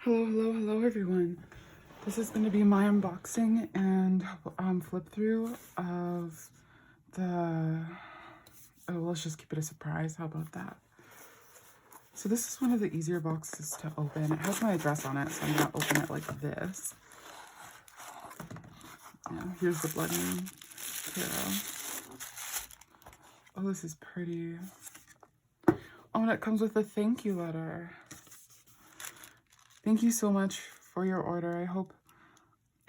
Hello everyone. This is going to be my unboxing and flip through of the, let's just keep it a surprise. How about that? So this is one of the easier boxes to open. It has my address on it, so I'm going to open it like this. Yeah, here's the Bloodmoon tarot. Oh, this is pretty. Oh, and it comes with a thank you letter. Thank you so much for your order. I hope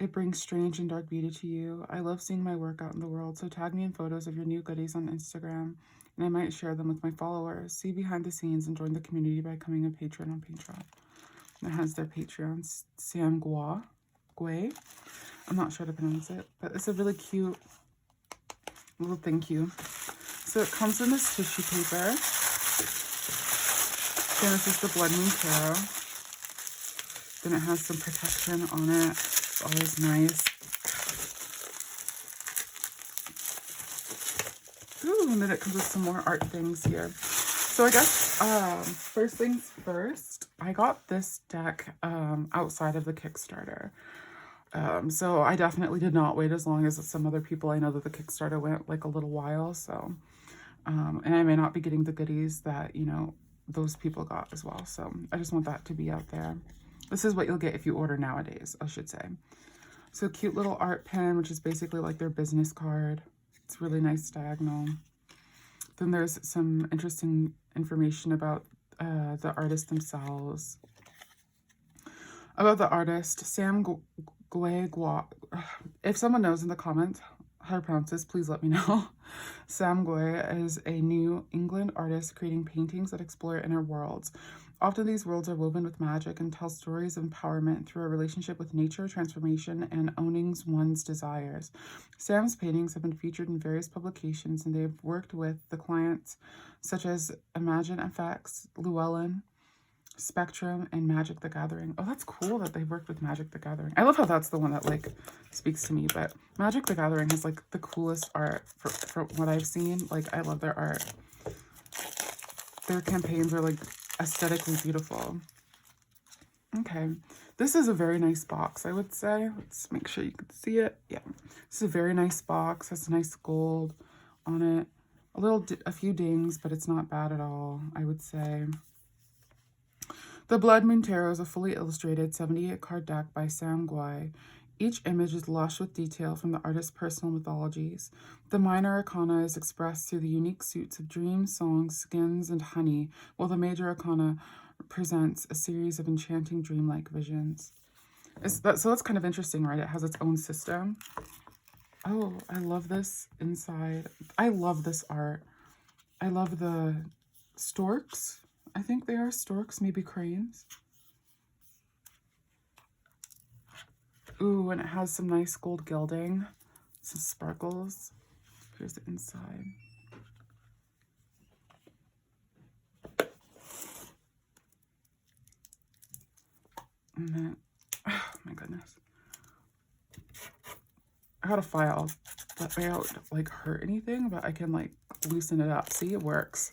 it brings strange and dark beauty to you. I love seeing my work out in the world, so tag me in photos of your new goodies on Instagram, and I might share them with my followers. See behind the scenes and join the community by becoming a patron on Patreon. And it has their Patreon, Sam Gui. I'm not sure how to pronounce it, but it's a really cute little thank you. So it comes in this tissue paper. Then this is the Bloodmoon tarot. Then it has some protection on it. It's always nice. Ooh, and then it comes with some more art things here. So I guess first things first, I got this deck outside of the Kickstarter. So I definitely did not wait as long as some other people. I know that the Kickstarter went like a little while, so and I may not be getting the goodies that, you know, those people got as well. So I just want that to be out there. This is what you'll get if you order nowadays, I should say. So cute little art pen, which is basically like their business card. It's really nice diagonal. Then there's some interesting information about the artists themselves. About the artist, Sam Gui. If someone knows in the comments how to pronounce this, please let me know. Sam Gui is a New England artist creating paintings that explore inner worlds. Often these worlds are woven with magic and tell stories of empowerment through a relationship with nature, transformation, and owning one's desires. Sam's paintings have been featured in various publications, and they have worked with the clients such as Imagine FX, Llewellyn, Spectrum, and Magic the Gathering. Oh, that's cool that they worked with Magic the Gathering. I love how that's the one that like speaks to me, but Magic the Gathering has like the coolest art for what I've seen. Like, I love their art. Their campaigns are like aesthetically beautiful. Okay, this is a very nice box, I would say. Let's make sure you can see it. Yeah, this is a very nice box. Has nice gold on it. A few dings, but it's not bad at all, I would say. The Bloodmoon Tarot is a fully illustrated 78 card deck by Sam Gui. Each image is lush with detail from the artist's personal mythologies. The minor arcana is expressed through the unique suits of dreams, songs, skins, and honey, while the major arcana presents a series of enchanting dreamlike visions. So that's kind of interesting, right? It has its own system. Oh, I love this inside. I love this art. I love the storks. I think they are storks, maybe cranes. Ooh, and it has some nice gold gilding, some sparkles. Here's the inside. And then, oh my goodness. I got a file that way I don't like hurt anything, but I can like loosen it up. See, it works.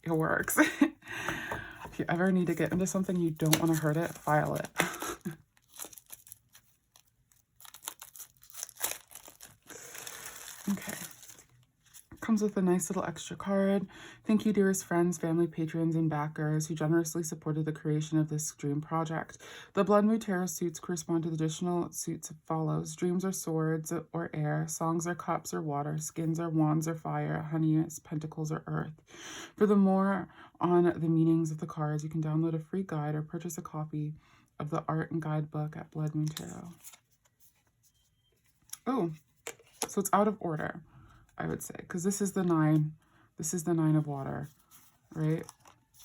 It works. If you ever need to get into something you don't want to hurt it, file it. Okay. Comes with a nice little extra card. Thank you, dearest friends, family, patrons, and backers who generously supported the creation of this dream project. The Bloodmoon Tarot suits correspond to the additional suits as follows. Dreams are swords or air. Songs are cups or water. Skins are wands or fire. Honey is pentacles or earth. For the more on the meanings of the cards, you can download a free guide or purchase a copy of the art and guidebook at Bloodmoon Tarot. Oh, so it's out of order, I would say, because this is the 9. This is the 9 of water, right?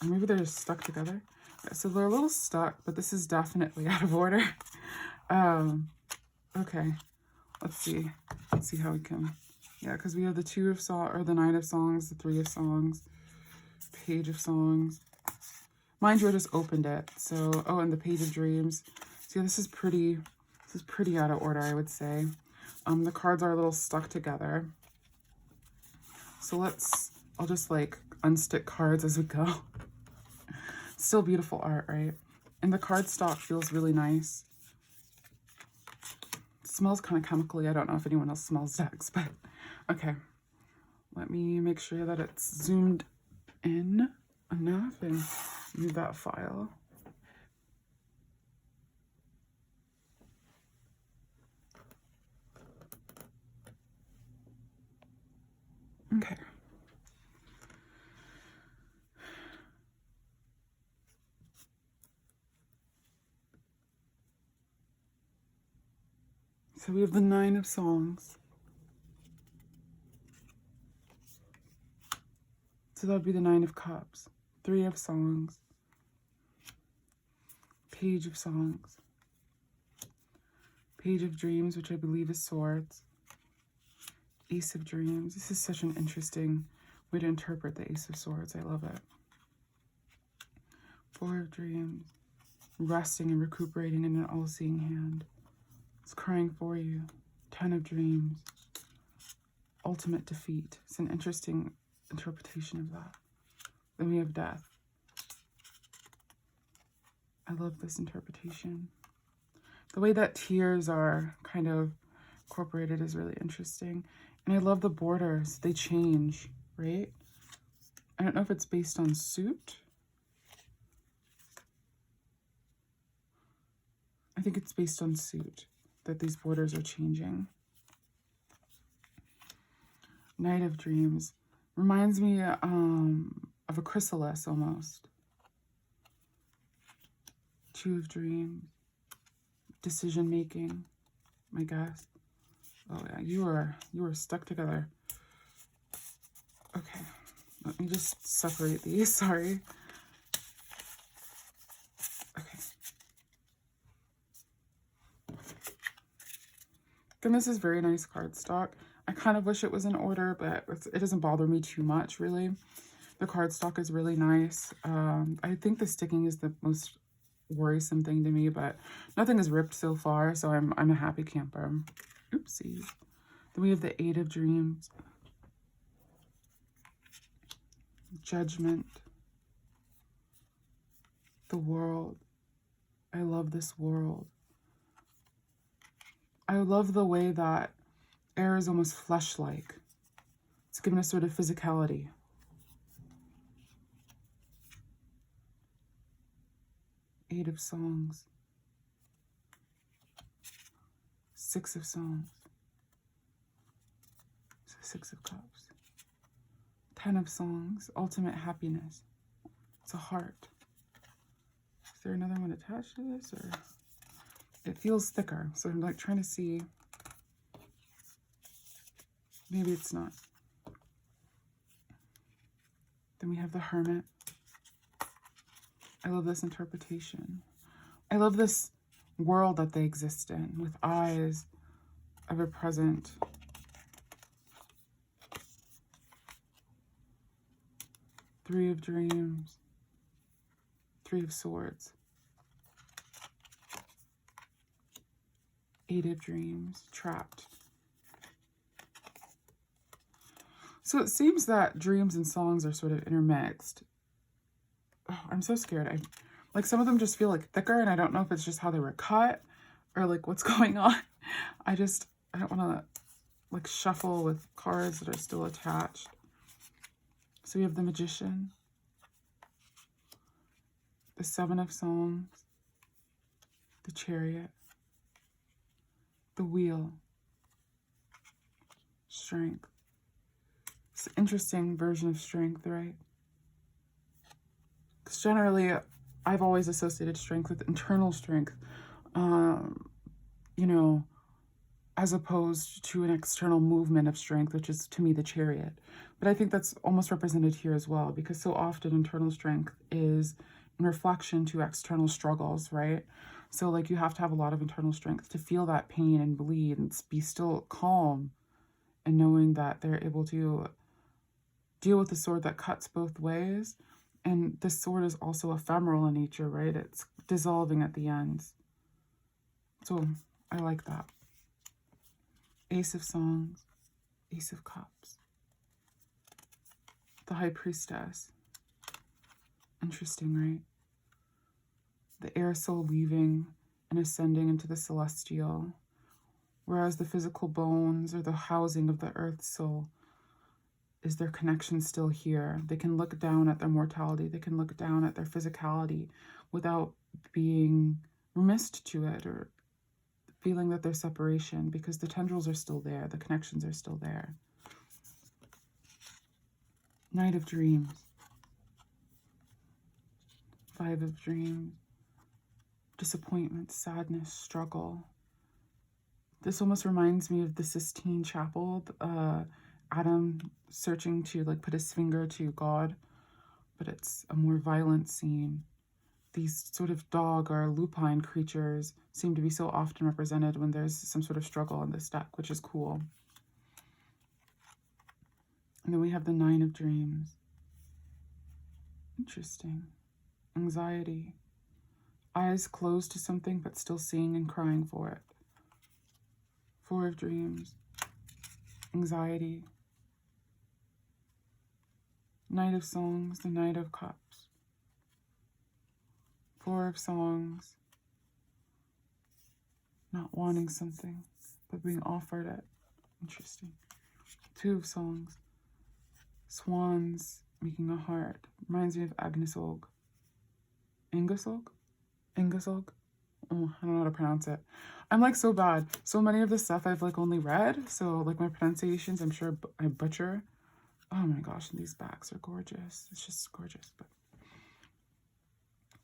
Or maybe they're just stuck together. Yeah, so they're a little stuck, but this is definitely out of order. Okay, let's see. Let's see how we can. Yeah, because we have the 2 of songs, or the 9 of songs, the 3 of songs, page of songs. Mind you, I just opened it. So, oh, and the page of dreams. So yeah, this is pretty out of order, I would say. The cards are a little stuck together. So I'll just like unstick cards as we go. Still beautiful art, right? And the cardstock feels really nice. It smells kind of chemically. I don't know if anyone else smells decks, but okay. Let me make sure that it's zoomed in enough and move that file. Okay. So we have the 9 of Songs. So that would be the 9 of Cups. 3 of Songs. Page of Songs. Page of Dreams, which I believe is Swords. Ace of Dreams. This is such an interesting way to interpret the Ace of Swords. I love it. 4 of Dreams. Resting and recuperating in an all-seeing hand. It's crying for you. 10 of Dreams. Ultimate defeat. It's an interesting interpretation of that. Then we have Death. I love this interpretation. The way that tears are kind of incorporated is really interesting. And I love the borders. They change, right? I don't know if it's based on suit. I think it's based on suit that these borders are changing. Night of Dreams. Reminds me of a chrysalis almost. 2 of Dreams. Decision making, I guess. Oh yeah, you are stuck together. Okay, let me just separate these, sorry. Okay. And this is very nice cardstock. I kind of wish it was in order, but it doesn't bother me too much, really. The cardstock is really nice. I think the sticking is the most worrisome thing to me, but nothing is ripped so far, so I'm a happy camper. Oopsie. Then we have the 8 of Dreams. Judgment. The World. I love this world. I love the way that air is almost flesh-like. It's given a sort of physicality. Eight of Songs. 6 of Songs. So 6 of Cups. 10 of Songs. Ultimate happiness. It's a heart. Is there another one attached to this? Or it feels thicker, so I'm like trying to see. Maybe it's not. Then we have the Hermit. I love this interpretation. I love this world that they exist in, with eyes, ever present. Three of Dreams. 3 of Swords. 8 of Dreams. Trapped. So it seems that dreams and songs are sort of intermixed. Oh, I'm so scared. Like some of them just feel like thicker, and I don't know if it's just how they were cut or like what's going on. I don't want to like shuffle with cards that are still attached. So we have the Magician, the 7 of Songs, the Chariot, the Wheel, Strength. It's an interesting version of strength, right? Because generally, I've always associated strength with internal strength, you know, as opposed to an external movement of strength, which is, to me, the Chariot. But I think that's almost represented here as well, because so often internal strength is in reflection to external struggles, right? So, like, you have to have a lot of internal strength to feel that pain and bleed and be still calm and knowing that they're able to deal with the sword that cuts both ways. And this sword is also ephemeral in nature, right? It's dissolving at the ends. So I like that. Ace of Songs, Ace of Cups, the High Priestess. Interesting, right? the air soul leaving and ascending into the celestial, whereas the physical bones or the housing of the earth soul is their connection still here. They can look down at their mortality. They can look down at their physicality without being remissed to it or feeling that there's separation, because the tendrils are still there. The connections are still there. Knight of Dreams. 5 of Dreams. Disappointment, sadness, struggle. This almost reminds me of the Sistine Chapel. Adam searching to like put his finger to God, but it's a more violent scene. These sort of dog or lupine creatures seem to be so often represented when there's some sort of struggle in this deck, which is cool. And then we have the 9 of Dreams. Interesting. Anxiety. Eyes closed to something, but still seeing and crying for it. 4 of Dreams. Anxiety. Knight of Songs, the Knight of Cups. 4 of Songs. Not wanting something, but being offered it. Interesting. 2 of Songs. Swans making a heart. Reminds me of Agnesolg. Ingersolg? Ingersolg? Oh, I don't know how to pronounce it. I'm like so bad. So many of the stuff I've like only read. So like my pronunciations, I'm sure I butcher. Oh my gosh, and these backs are gorgeous. It's just gorgeous. But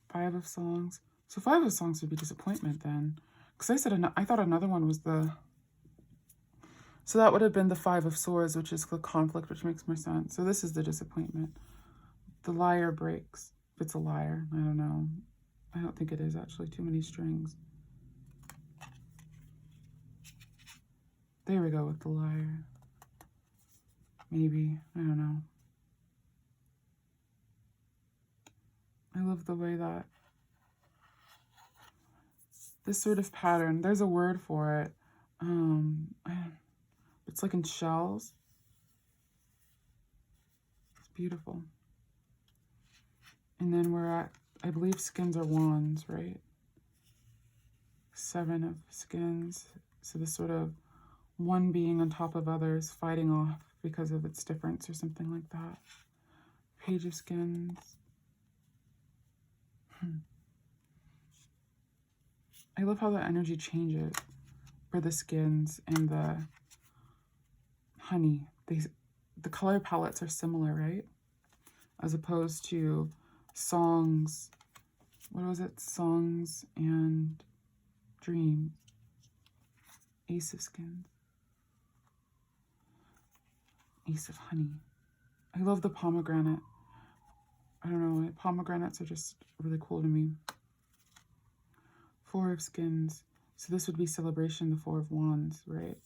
5 of Songs. So 5 of Songs would be disappointment then. Because I thought another one was the... So that would have been the 5 of Swords, which is the conflict, which makes more sense. So this is the disappointment. The lyre breaks. If it's a lyre, I don't know. I don't think it is actually. Too many strings. There we go with the lyre. Maybe. I don't know. I love the way that this sort of pattern, there's a word for it. It's like in shells. It's beautiful. And then we're at, I believe skins are wands, right? 7 of skins. So this sort of one being on top of others, fighting off because of its difference or something like that. Page of skins. I love how the energy changes for the skins and the honey. The color palettes are similar, right? As opposed to songs. What was it? Songs and dreams. Ace of skins. Ace of honey. I love the pomegranate. I don't know, pomegranates are just really cool to me. 4 of skins. So this would be celebration, the 4 of wands, right?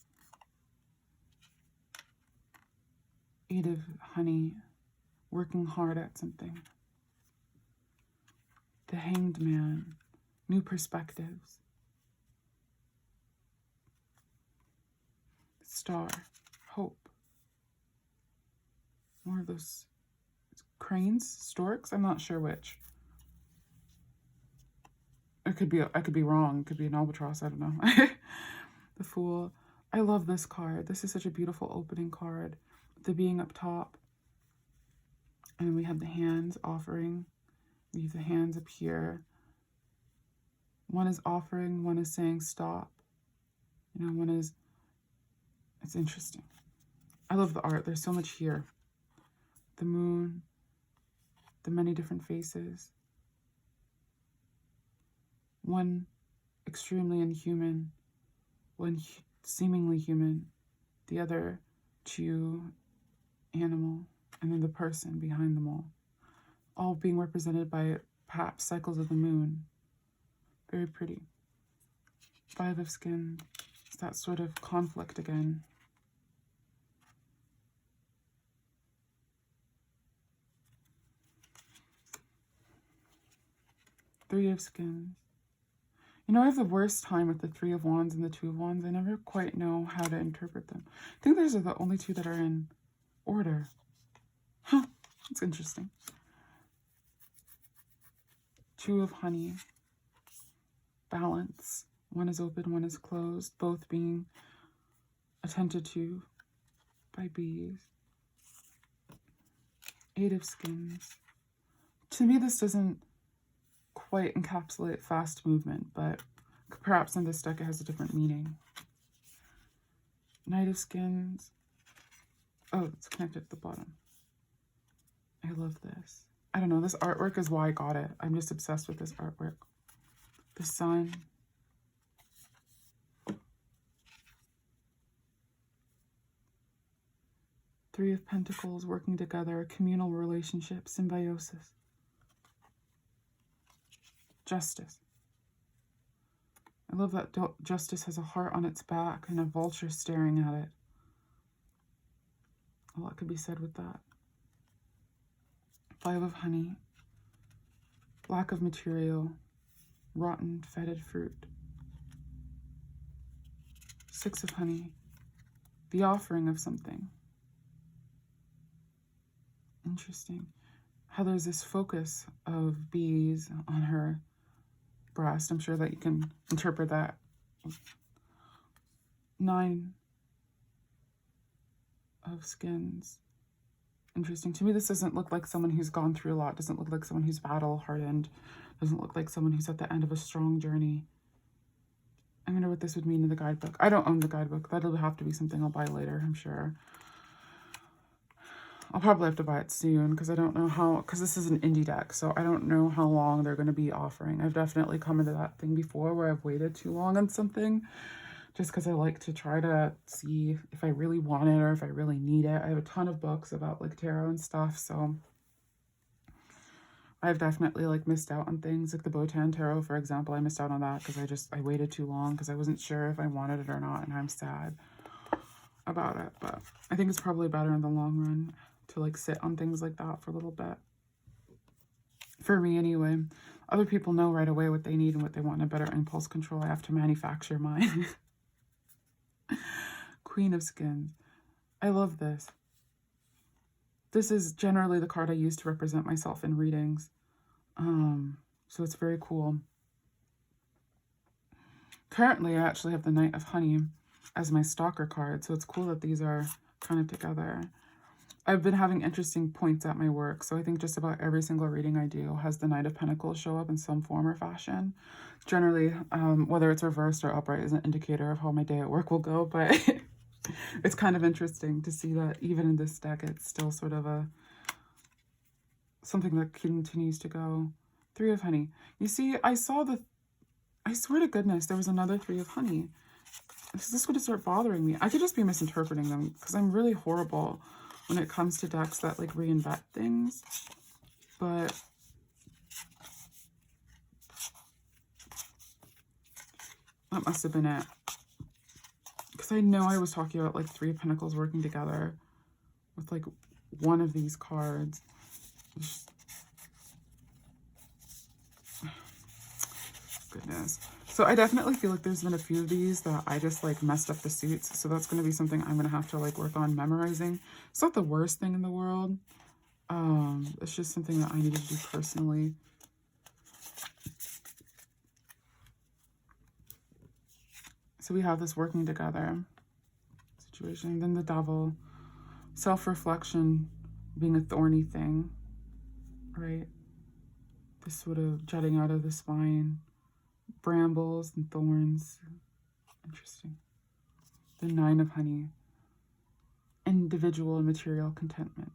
8 of honey, working hard at something. The hanged man, new perspectives. Star, hope. More of those cranes, storks, I'm not sure which. I could be wrong. It could be an albatross, I don't know. The Fool. I love this card. This is such a beautiful opening card. The being up top. And we have the hands offering. We have the hands up here. One is offering, one is saying stop. You know, one is, it's interesting. I love the art. There's so much here. The moon, the many different faces. One extremely inhuman, one seemingly human, the other too animal, and then the person behind them all being represented by perhaps cycles of the moon. Very pretty. 5 of skins. It's that sort of conflict again. Three of skins. You know, I have the worst time with the 3 of wands and the 2 of wands. I never quite know how to interpret them. I think those are the only 2 that are in order. Huh, that's interesting. 2 of honey. balance. One is open, one is closed, both being attended to by bees. 8 of skins. To me, this doesn't quite encapsulate fast movement, but perhaps in this deck it has a different meaning. Knight of skins. Oh, it's connected at the bottom. I love this. I don't know, this artwork is why I got it. I'm just obsessed with this artwork. The sun. Three of Pentacles, working together, communal relationship, symbiosis. Justice. I love that justice has a heart on its back and a vulture staring at it. A lot could be said with that. 5 of honey. Lack of material. Rotten, fetid fruit. 6 of honey. The offering of something. Interesting. How there's this focus of bees on her breast. I'm sure that you can interpret that. 9 of skins. Interesting. To me, this doesn't look like someone who's gone through a lot. Doesn't look like someone who's battle-hardened. Doesn't look like someone who's at the end of a strong journey. I wonder what this would mean in the guidebook. I don't own the guidebook. That'll have to be something I'll buy later, I'm sure. I'll probably have to buy it soon because I don't know how, because this is an indie deck, so I don't know how long they're going to be offering. I've definitely come into that thing before where I've waited too long on something just because I like to try to see if I really want it or if I really need it. I have a ton of books about like tarot and stuff, so I've definitely like missed out on things like the Botan Tarot, for example. I missed out on that because I waited too long because I wasn't sure if I wanted it or not, and I'm sad about it. But I think it's probably better in the long run to like sit on things like that for a little bit. For me anyway. Other people know right away what they need and what they want, and a better impulse control. I have to manufacture mine. Queen of Skins. I love this. This is generally the card I use to represent myself in readings. So it's very cool. Currently, I actually have the Knight of Honey as my stalker card, so it's cool that these are kind of together. I've been having interesting points at my work, so I think just about every single reading I do has the Knight of Pentacles show up in some form or fashion. Generally, whether it's reversed or upright is an indicator of how my day at work will go, but it's kind of interesting to see that even in this deck, it's still sort of something that continues to go. 3 of Honey. You see, I swear to goodness, there was another 3 of Honey. Is this going to start bothering me? I could just be misinterpreting them because I'm really horrible when it comes to decks that like reinvent things, but that must have been it. Because I know I was talking about like 3 of Pentacles working together with like one of these cards. Goodness. So I definitely feel like there's been a few of these that I just like messed up the suits. So that's going to be something I'm going to have to like work on memorizing. It's not the worst thing in the world. It's just something that I need to do personally. So we have this working together situation. Then the Devil. Self-reflection being a thorny thing, right? This sort of jutting out of the spine. Brambles and thorns. Interesting. The 9 of Honey. Individual and material contentment.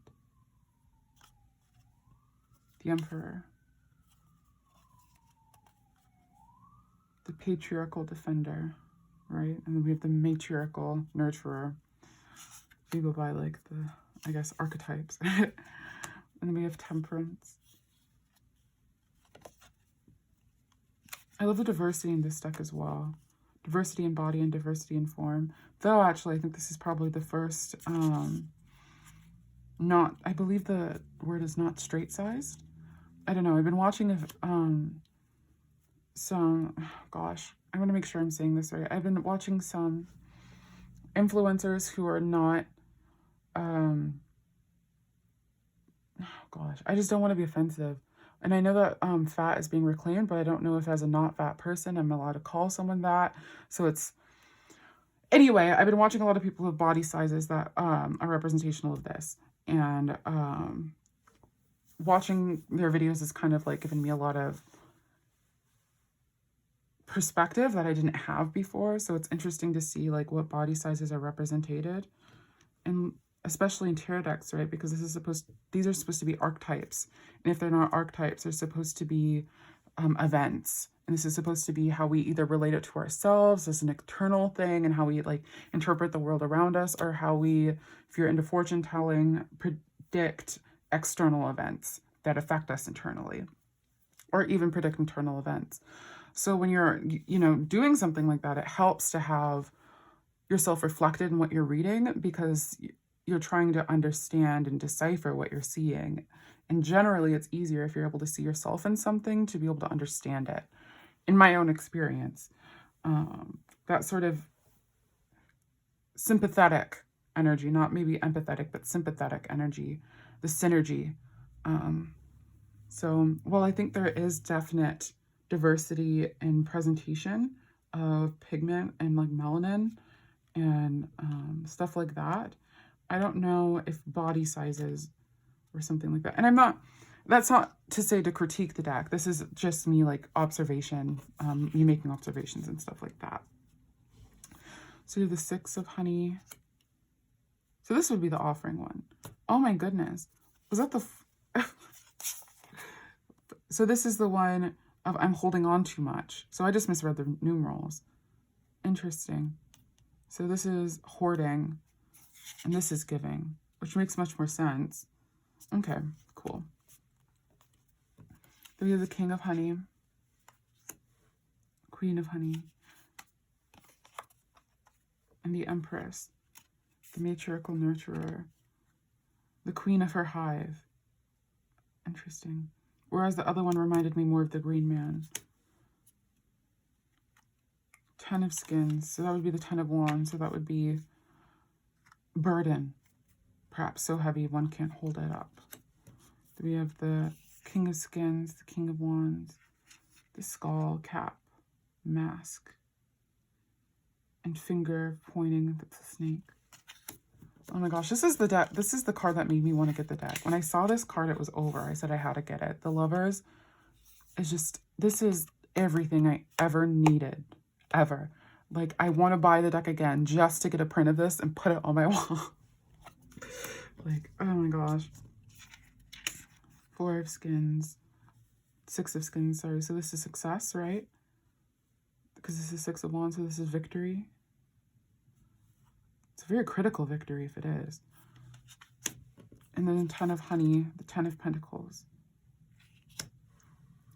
The Emperor. The patriarchal defender, right? And then we have the matriarchal nurturer. We go by like the, I guess, archetypes. And then we have Temperance. I love the diversity in this deck as well. Diversity in body and diversity in form. Though, actually, I think this is probably the first, I believe the word is not straight-sized. I don't know. I've been watching I want to make sure I'm saying this right. I've been watching some influencers who are not, I just don't want to be offensive. And I know that fat is being reclaimed, but I don't know if as a not fat person, I'm allowed to call someone that. So it's, anyway, I've been watching a lot of people with body sizes that are representational of this. And watching their videos is kind of like giving me a lot of perspective that I didn't have before. So it's interesting to see like what body sizes are represented, and especially in tarot decks, right? Because these are supposed to be archetypes. And if they're not archetypes, they're supposed to be events. And this is supposed to be how we either relate it to ourselves as an external thing and how we like interpret the world around us, or how we, if you're into fortune telling, predict external events that affect us internally, or even predict internal events. So when you're, doing something like that, it helps to have yourself reflected in what you're reading, because you're trying to understand and decipher what you're seeing. And generally, it's easier if you're able to see yourself in something to be able to understand it. In my own experience, that sort of sympathetic energy, not maybe empathetic, but sympathetic energy, the synergy. So while I think there is definite diversity in presentation of pigment and like melanin and stuff like that, I don't know if body sizes or something like that. And that's not to say to critique the deck. This is just me like observation, me making observations and stuff like that. So you have the 6 of honey. So this would be the offering one. Oh my goodness. Was that the... So this is the one of I'm holding on too much. So I just misread the numerals. Interesting. So this is hoarding, and this is giving, which makes much more sense. Okay, cool. Then we have the King of Honey, Queen of Honey, and the Empress, the matriarchal nurturer, the Queen of her hive. Interesting. Whereas the other one reminded me more of the Green Man. 10 of Skins, so that would be the 10 of Wands, so that would be burden, perhaps so heavy one can't hold it up. Then we have the King of Skins, the King of Wands, the skull, cap, mask, and finger pointing, that's a snake. Oh my gosh, this is the deck. This is the card that made me want to get the deck. When I saw this card, it was over. I said I had to get it. The Lovers is just, this is everything I ever needed, ever. Like, I want to buy the deck again just to get a print of this and put it on my wall. Like, oh my gosh. 4 of Skins. 6 of Skins, sorry. So this is success, right? Because this is 6 of Wands, so this is victory. It's a very critical victory if it is. And then 10 of Honey, the 10 of Pentacles.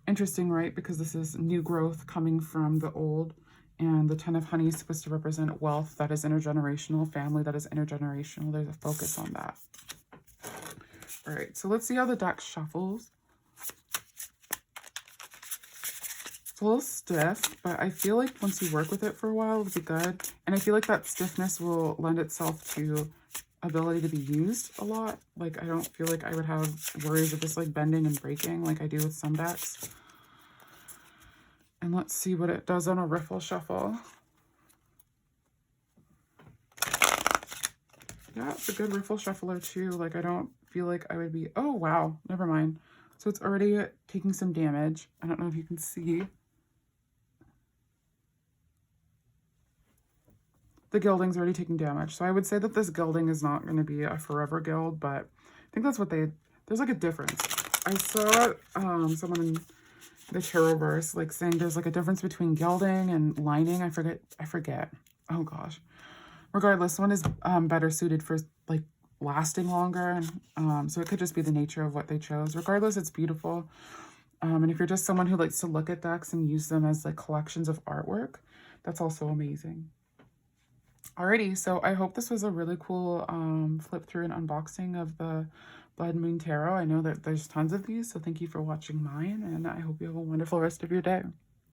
Interesting, right? Because this is new growth coming from the old. And the 10 of Honey is supposed to represent wealth that is intergenerational, family that is intergenerational. There's a focus on that. All right, so let's see how the deck shuffles. It's a little stiff, but I feel like once you work with it for a while, it'll be good. And I feel like that stiffness will lend itself to ability to be used a lot. Like, I don't feel like I would have worries of this like bending and breaking like I do with some decks. And let's see what it does on a Riffle Shuffle. Yeah, it's a good Riffle Shuffler too. Like, I don't feel like I would be... Oh, wow. Never mind. So it's already taking some damage. I don't know if you can see. The gilding's already taking damage. So I would say that this gilding is not going to be a forever gild, but I think that's what they... There's like a difference. I saw someone in the Tarotverse like saying there's like a difference between gilding and lining. I forget. Oh gosh. Regardless, one is better suited for like lasting longer. So it could just be the nature of what they chose. Regardless, it's beautiful. And if you're just someone who likes to look at decks and use them as like collections of artwork, that's also amazing. Alrighty, so I hope this was a really cool flip through and unboxing of the Bloodmoon Tarot. I know that there's tons of these, so thank you for watching mine, and I hope you have a wonderful rest of your day.